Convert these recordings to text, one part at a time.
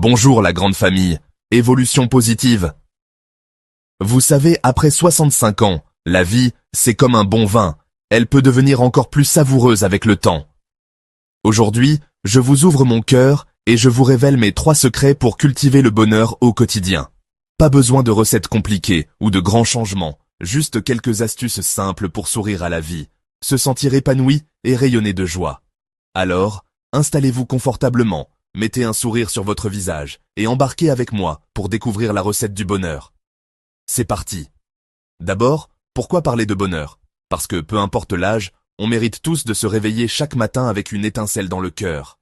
Bonjour la grande famille, évolution positive. Vous savez, après 65 ans, la vie, c'est comme un bon vin, elle peut devenir encore plus savoureuse avec le temps. Aujourd'hui, je vous ouvre mon cœur et je vous révèle mes 3 secrets pour cultiver le bonheur au quotidien. Pas besoin de recettes compliquées ou de grands changements, juste quelques astuces simples pour sourire à la vie, se sentir épanoui et rayonner de joie. Alors, installez-vous confortablement, mettez un sourire sur votre visage et embarquez avec moi pour découvrir la recette du bonheur. C'est parti. D'abord, pourquoi parler de bonheur? Parce que peu importe l'âge, on mérite tous de se réveiller chaque matin avec une étincelle dans le cœur.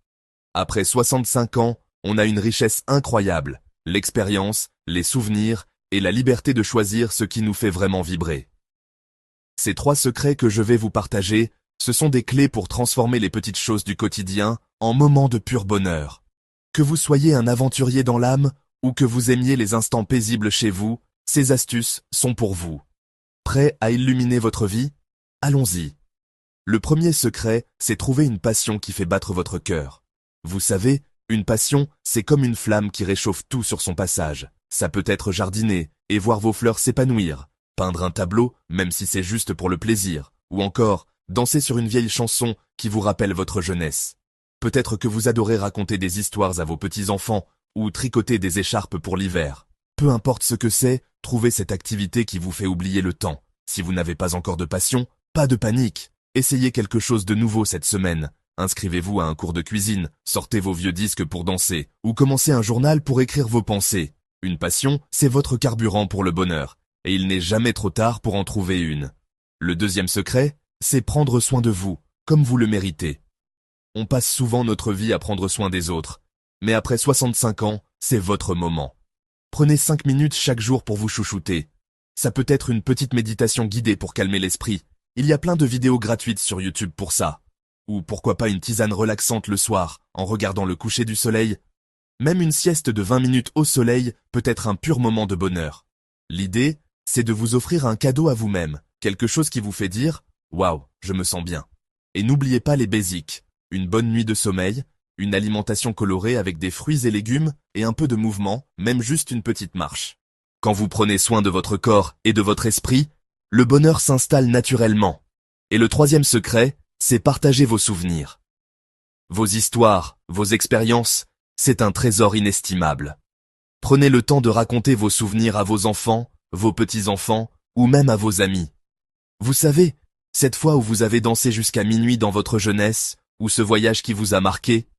Après 65 ans, on a une richesse incroyable, l'expérience, les souvenirs et la liberté de choisir ce qui nous fait vraiment vibrer. Ces 3 secrets que je vais vous partager, ce sont des clés pour transformer les petites choses du quotidien en moments de pur bonheur. Que vous soyez un aventurier dans l'âme ou que vous aimiez les instants paisibles chez vous, ces astuces sont pour vous. Prêt à illuminer votre vie? Allons-y. Le premier secret, c'est trouver une passion qui fait battre votre cœur. Vous savez, une passion, c'est comme une flamme qui réchauffe tout sur son passage. Ça peut être jardiner et voir vos fleurs s'épanouir, peindre un tableau, même si c'est juste pour le plaisir, ou encore danser sur une vieille chanson qui vous rappelle votre jeunesse. Peut-être que vous adorez raconter des histoires à vos petits-enfants ou tricoter des écharpes pour l'hiver. Peu importe ce que c'est, trouvez cette activité qui vous fait oublier le temps. Si vous n'avez pas encore de passion, pas de panique. Essayez quelque chose de nouveau cette semaine. Inscrivez-vous à un cours de cuisine, sortez vos vieux disques pour danser, ou commencez un journal pour écrire vos pensées. Une passion, c'est votre carburant pour le bonheur, et il n'est jamais trop tard pour en trouver une. Le deuxième secret, c'est prendre soin de vous, comme vous le méritez. On passe souvent notre vie à prendre soin des autres, mais après 65 ans, c'est votre moment. Prenez 5 minutes chaque jour pour vous chouchouter. Ça peut être une petite méditation guidée pour calmer l'esprit. Il y a plein de vidéos gratuites sur YouTube pour ça. Ou pourquoi pas une tisane relaxante le soir, en regardant le coucher du soleil. Même une sieste de 20 minutes au soleil peut être un pur moment de bonheur. L'idée, c'est de vous offrir un cadeau à vous-même, quelque chose qui vous fait dire « Waouh, je me sens bien ». Et n'oubliez pas les basiques, une bonne nuit de sommeil, une alimentation colorée avec des fruits et légumes et un peu de mouvement, même juste une petite marche. Quand vous prenez soin de votre corps et de votre esprit, le bonheur s'installe naturellement. Et le troisième secret, c'est partager vos souvenirs. Vos histoires, vos expériences, c'est un trésor inestimable. Prenez le temps de raconter vos souvenirs à vos enfants, vos petits-enfants ou même à vos amis. Vous savez, cette fois où vous avez dansé jusqu'à minuit dans votre jeunesse, ou ce voyage qui vous a marqué,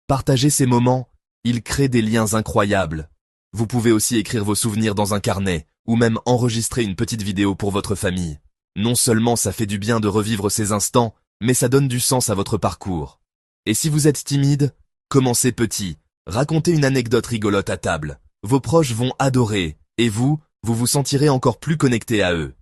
partagez ces moments, ils créent des liens incroyables. Vous pouvez aussi écrire vos souvenirs dans un carnet, ou même enregistrer une petite vidéo pour votre famille. Non seulement ça fait du bien de revivre ces instants, mais ça donne du sens à votre parcours. Et si vous êtes timide, commencez petit, racontez une anecdote rigolote à table. Vos proches vont adorer, et vous vous sentirez encore plus connecté à eux.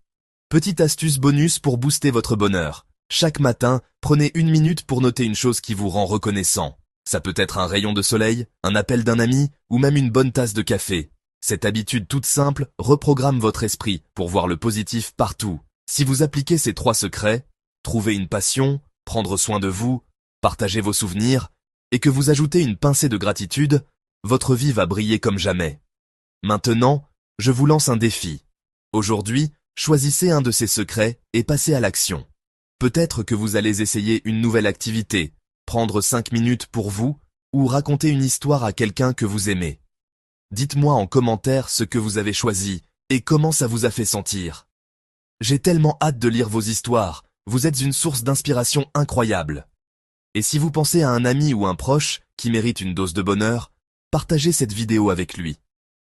Petite astuce bonus pour booster votre bonheur. Chaque matin, prenez 1 minute pour noter une chose qui vous rend reconnaissant. Ça peut être un rayon de soleil, un appel d'un ami, ou même une bonne tasse de café. Cette habitude toute simple reprogramme votre esprit pour voir le positif partout. Si vous appliquez ces 3 secrets, trouver une passion, prendre soin de vous, partager vos souvenirs, et que vous ajoutez une pincée de gratitude, votre vie va briller comme jamais. Maintenant, je vous lance un défi. Aujourd'hui, choisissez un de ces secrets et passez à l'action. Peut-être que vous allez essayer une nouvelle activité, prendre 5 minutes pour vous, ou raconter une histoire à quelqu'un que vous aimez. Dites-moi en commentaire ce que vous avez choisi et comment ça vous a fait sentir. J'ai tellement hâte de lire vos histoires, vous êtes une source d'inspiration incroyable. Et si vous pensez à un ami ou un proche qui mérite une dose de bonheur, partagez cette vidéo avec lui.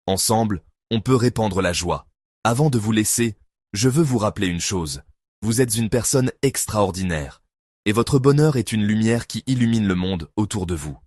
Ensemble, on peut répandre la joie. Avant de vous laisser, je veux vous rappeler une chose. Vous êtes une personne extraordinaire. Et votre bonheur est une lumière qui illumine le monde autour de vous.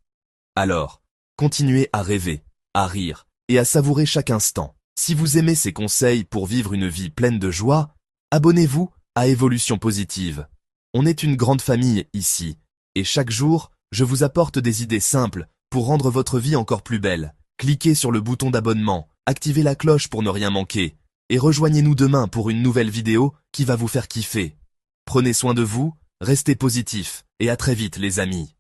Alors, continuez à rêver, à rire et à savourer chaque instant. Si vous aimez ces conseils pour vivre une vie pleine de joie, abonnez-vous à Évolution Positive. On est une grande famille ici, et chaque jour, je vous apporte des idées simples pour rendre votre vie encore plus belle. Cliquez sur le bouton d'abonnement, activez la cloche pour ne rien manquer, et rejoignez-nous demain pour une nouvelle vidéo qui va vous faire kiffer. Prenez soin de vous, restez positifs, et à très vite les amis.